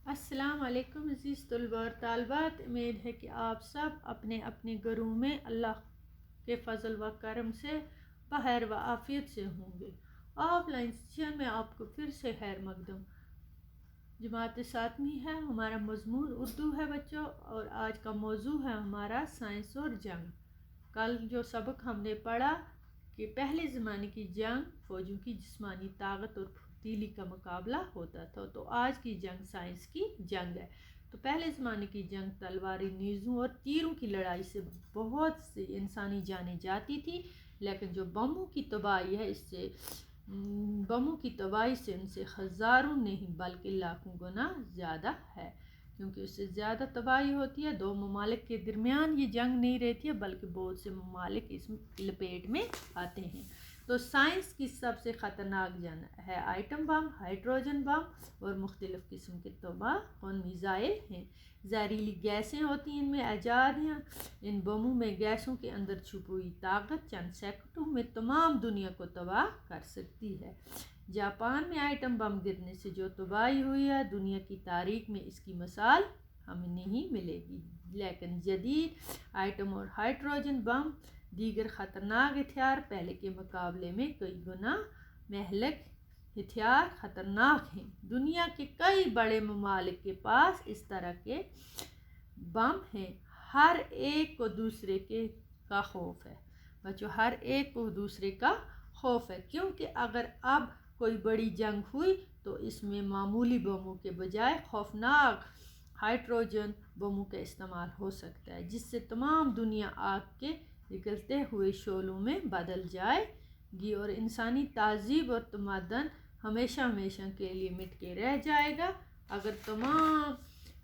السلام علیکم عزیز طلباء اور طالبات، امید ہے کہ آپ سب اپنے اپنے گھروں میں اللہ کے فضل و کرم سے بخیر و عافیت سے ہوں گے۔ آف لائن سیشن میں آپ کو پھر سے خیر مقدم۔ جماعت ساتویں ہے، ہمارا مضمون اردو ہے بچوں، اور آج کا موضوع ہے ہمارا سائنس اور جنگ۔ کل جو سبق ہم نے پڑھا کہ پہلے زمانے کی جنگ فوجوں کی جسمانی طاقت اور پھرتیلی کا مقابلہ ہوتا تھا، تو آج کی جنگ سائنس کی جنگ ہے۔ تو پہلے زمانے کی جنگ تلواریں، نیزوں اور تیروں کی لڑائی سے بہت سی انسانی جانیں جاتی تھی، لیکن جو بموں کی تباہی ہے ان سے ہزاروں نہیں بلکہ لاکھوں گنا زیادہ ہے، کیونکہ اس سے زیادہ تباہی ہوتی ہے۔ دو ممالک کے درمیان یہ جنگ نہیں رہتی ہے، بلکہ بہت سے ممالک اس لپیٹ میں آتے ہیں۔ تو سائنس کی سب سے خطرناک جنگ ہے ایٹم بم، ہائیڈروجن بم اور مختلف قسم کے تباہ کن میزائل ہیں۔ زہریلی گیسیں ہوتی ہیں ان میں ایجاد ہیں۔ ان بموں میں گیسوں کے اندر چھپی ہوئی طاقت چند سیکنڈوں میں تمام دنیا کو تباہ کر سکتی ہے۔ جاپان میں ایٹم بم گرنے سے جو تباہی ہوئی ہے، دنیا کی تاریخ میں اس کی مثال ہمیں نہیں ملے گی۔ لیکن جدید ایٹم اور ہائیڈروجن بم دیگر خطرناک ہتھیار پہلے کے مقابلے میں کئی گنا مہلک ہتھیار خطرناک ہیں۔ دنیا کے کئی بڑے ممالک کے پاس اس طرح کے بم ہیں۔ ہر ایک کو دوسرے کا خوف ہے بچوں، ہر ایک کو دوسرے کا خوف ہے، کیونکہ اگر اب کوئی بڑی جنگ ہوئی تو اس میں معمولی بموں کے بجائے خوفناک ہائیڈروجن بموں کا استعمال ہو سکتا ہے، جس سے تمام دنیا آگ کے نکلتے ہوئے شعلوں میں بدل جائے گی اور انسانی تہذیب اور تمدن ہمیشہ ہمیشہ کے لیے مٹ کے رہ جائے گا۔ اگر تمام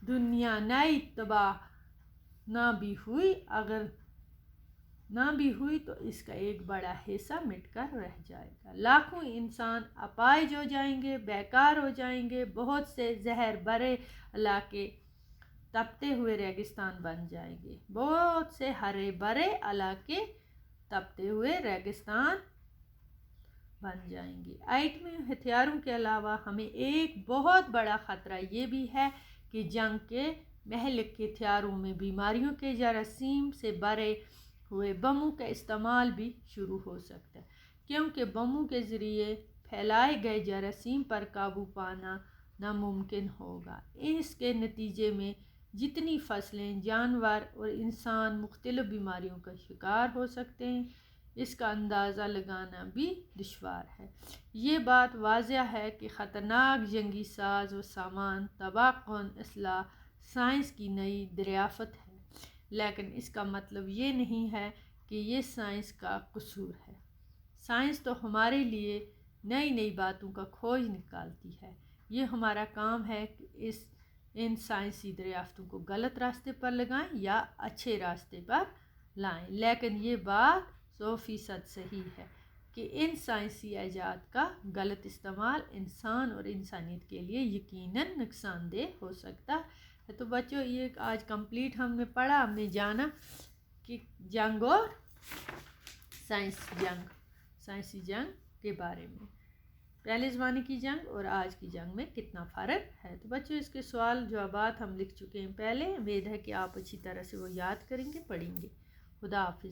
دنیا نئی تباہ نہ بھی ہوئی تو اس کا ایک بڑا حصہ مٹ کر رہ جائے گا۔ لاکھوں انسان اپاہج ہو جائیں گے، بیکار ہو جائیں گے، بہت سے زہر بھرے علاقے تپتے ہوئے ریگستان بن جائیں گے، بہت سے ہرے بھرے علاقے تپتے ہوئے ریگستان بن جائیں گے۔ ایٹمی ہتھیاروں کے علاوہ ہمیں ایک بہت بڑا خطرہ یہ بھی ہے کہ جنگ کے مہلک ہتھیاروں میں بیماریوں کے جراثیم سے بھرے ہوئے بموں کا استعمال بھی شروع ہو سکتا ہے، کیونکہ بموں کے ذریعے پھیلائے گئے جراثیم پر قابو پانا ناممکن ہوگا۔ اس کے نتیجے میں جتنی فصلیں، جانور اور انسان مختلف بیماریوں کا شکار ہو سکتے ہیں، اس کا اندازہ لگانا بھی دشوار ہے۔ یہ بات واضح ہے کہ خطرناک جنگی ساز و سامان، تباہ کن اسلحہ سائنس کی نئی دریافت ہے، لیکن اس کا مطلب یہ نہیں ہے کہ یہ سائنس کا قصور ہے۔ سائنس تو ہمارے لیے نئی نئی باتوں کا کھوج نکالتی ہے۔ یہ ہمارا کام ہے کہ ان سائنسی دریافتوں کو غلط راستے پر لگائیں یا اچھے راستے پر لائیں، لیکن یہ بات 100% صحیح ہے کہ ان سائنسی ایجاد کا غلط استعمال انسان اور انسانیت کے لیے یقیناً نقصان دہ ہو سکتا ہے۔ تو بچوں، یہ آج کمپلیٹ ہم نے پڑھا، ہم نے جانا کہ جنگ اور سائنسی جنگ کے بارے میں، پہلے زمانے کی جنگ اور آج کی جنگ میں کتنا فرق ہے۔ تو بچوں، اس کے سوال جوابات ہم لکھ چکے ہیں پہلے، امید ہے کہ آپ اچھی طرح سے وہ یاد کریں گے، پڑھیں گے۔ خدا حافظ۔